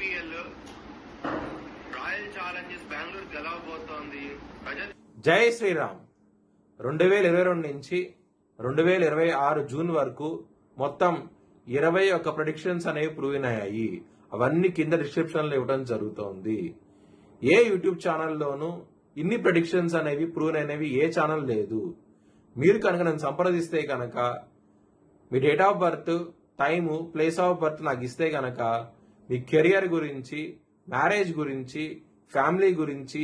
IPL royal challengers Bengaluru గెలవబోతోంది. జై శ్రీరామ్. 2022 నుంచి 2026 జూన్ వరకు మొత్తం 21 ప్రెడిక్షన్స్ అనేవి ప్రూవ్ అయ్యాయి. అవన్నీ కింద డిస్క్రిప్షన్ లో ఇవ్వడం జరుగుతోంది. ఏ యూట్యూబ్ ఛానల్లోనూ ఇన్ని ప్రెడిక్షన్స్ అనేవి ప్రూవ్ అనేవి ఏ ఛానల్ లేదు. మీరు కనుక నన్ను సంప్రదిస్తే కనుక మీ date of birth, time, place of birth నాకు ఇస్తే కనుక మీ కెరియర్ గురించి, మ్యారేజ్ గురించి, ఫ్యామిలీ గురించి,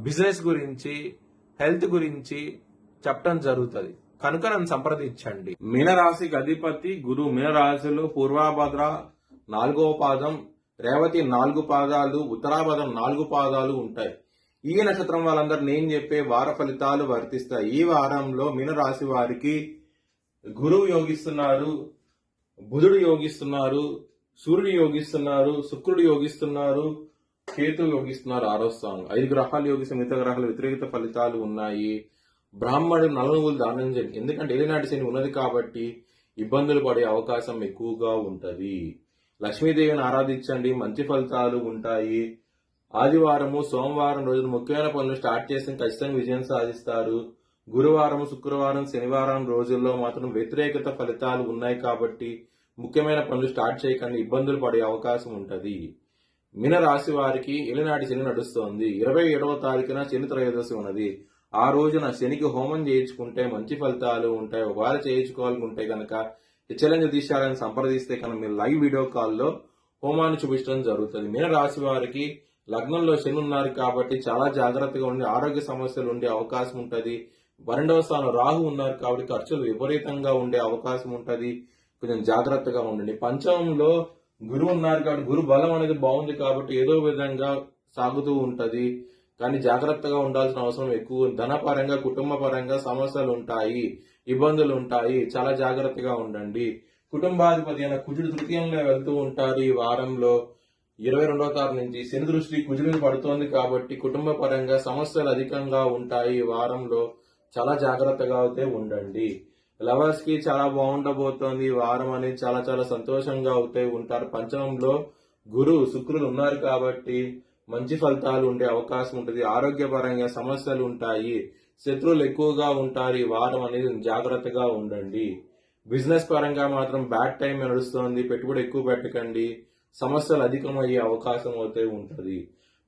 బిజినెస్ గురించి, హెల్త్ గురించి చెప్పడం జరుగుతుంది. కనుక నన్ను సంప్రదించండి. మీనరాశికి అధిపతి గురు. మీనరాశిలో పూర్వాభద్ర 4వ పాదం, రేవతి 4 పాదాలు, ఉత్తరాభద్రం 4 పాదాలు ఉంటాయి. ఈ నక్షత్రం వాళ్ళందరూ నేను చెప్పే వార ఫలితాలు వర్తిస్తాయి. ఈ వారంలో మీనరాశి వారికి గురువు యోగిస్తున్నారు, బుధుడు యోగిస్తున్నారు, సూర్యుడు యోగిస్తున్నారు, శుక్రుడు యోగిస్తున్నారు, కేతు యోగిస్తున్నారు 6వ స్థానం. 5 గ్రహాలు యోగిస్తే మిగతా గ్రహాలు వ్యతిరేకత ఫలితాలు ఉన్నాయి. బ్రాహ్మణుడు నలుగులు దానం చేయండి. ఎందుకంటే ఏలినాటి శని ఉన్నది కాబట్టి ఇబ్బందులు పడే అవకాశం ఎక్కువగా ఉంటది. లక్ష్మీదేవిని ఆరాధించండి, మంచి ఫలితాలు ఉంటాయి. ఆదివారము, సోమవారం రోజులు ముఖ్యమైన పనులు స్టార్ట్ చేసి ఖచ్చితంగా విజయం సాధిస్తారు. గురువారం, శుక్రవారం, శనివారం రోజుల్లో మాత్రం వ్యతిరేకత ఫలితాలు ఉన్నాయి కాబట్టి ముఖ్యమైన పనులు స్టార్ట్ చేయకండి, ఇబ్బందులు పడే అవకాశం ఉంటది. మీన రాశి వారికి ఏలినాటి శని నడుస్తోంది. 27వ తారీఖున శని త్రయోదశి ఉన్నది. ఆ రోజున శనికి హోమం చేయించుకుంటే మంచి ఫలితాలు ఉంటాయి. ఒకవేళ చేయించుకోవాలనుకుంటే కనుక హెచ్చలంగా తీశారని సంప్రదిస్తే కనుక మీరు లైవ్ వీడియో కాల్లో హోమాన్ని చూపించడం జరుగుతుంది. మీన రాశి వారికి లగ్నంలో శని ఉన్నారు కాబట్టి చాలా జాగ్రత్తగా ఉండి ఆరోగ్య సమస్యలు ఉండే అవకాశం ఉంటది. 12వ స్థానం రాహు ఉన్నారు కాబట్టి ఖర్చులు విపరీతంగా ఉండే అవకాశం ఉంటది. కొంచెం జాగ్రత్తగా ఉండండి. పంచమంలో గురువు ఉన్నారు కాబట్టి గురు బలం అనేది బాగుంది కాబట్టి ఏదో విధంగా సాగుతూ ఉంటది. కానీ జాగ్రత్తగా ఉండాల్సిన అవసరం ఎక్కువ. ధనపరంగా, కుటుంబ పరంగా సమస్యలు ఉంటాయి, ఇబ్బందులు ఉంటాయి. చాలా జాగ్రత్తగా ఉండండి. కుటుంబాధిపతి అయిన కుజుడు తృతీయంలో వెళ్తూ ఉంటారు. ఈ వారంలో 22వ తారీఖు నుంచి శని దృష్టి కుజుడిని పడుతోంది కాబట్టి కుటుంబ పరంగా సమస్యలు అధికంగా ఉంటాయి. ఈ వారంలో చాలా జాగ్రత్తగా అయితే ఉండండి. లవర్స్ కి చాలా బాగుండబోతోంది. ఈ వారం అనేది చాలా చాలా సంతోషంగా అవుతే ఉంటారు. పంచమంలో గురు, శుక్రులు ఉన్నారు కాబట్టి మంచి ఫలితాలు ఉండే అవకాశం ఉంటుంది. ఆరోగ్యపరంగా సమస్యలు ఉంటాయి, శత్రువులు ఎక్కువగా ఉంటారు. ఈ వారం అనేది జాగ్రత్తగా ఉండండి. బిజినెస్ పరంగా మాత్రం బ్యాడ్ టైం నడుస్తోంది. పెట్టుబడి ఎక్కువ పెట్టకండి, సమస్యలు అధికమయ్యే అవకాశం అయితే ఉంటుంది.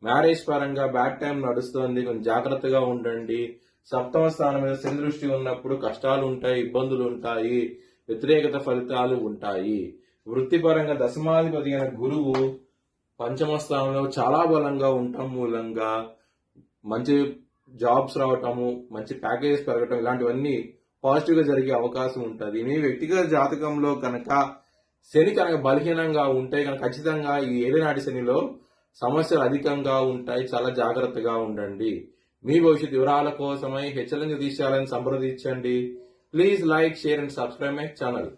మ్యారేజ్ పరంగా బ్యాడ్ టైం నడుస్తోంది, కొంచెం జాగ్రత్తగా ఉండండి. 7వ స్థానం మీద శని దృష్టి ఉన్నప్పుడు కష్టాలు ఉంటాయి, ఇబ్బందులు ఉంటాయి, వ్యతిరేకత ఫలితాలు ఉంటాయి. వృత్తిపరంగా దశమాధిపతి అయిన గురువు 5వ స్థానంలో చాలా బలంగా ఉండటం మూలంగా మంచి జాబ్స్ రావటము, మంచి ప్యాకేజెస్ పెరగటం ఇలాంటివన్నీ పాజిటివ్ గా జరిగే అవకాశం ఉంటుంది. మీ వ్యక్తిగత జాతకంలో కనుక శని కనుక బలహీనంగా ఉంటే కనుక ఖచ్చితంగా ఈ ఏలినాటి శనిలో సమస్యలు అధికంగా ఉంటాయి. చాలా జాగ్రత్తగా ఉండండి. మీ భవిష్యత్ వివరాల కోసమై హెచ్చరిక తీశాలని సంప్రదించండి. Please like, share and subscribe my channel.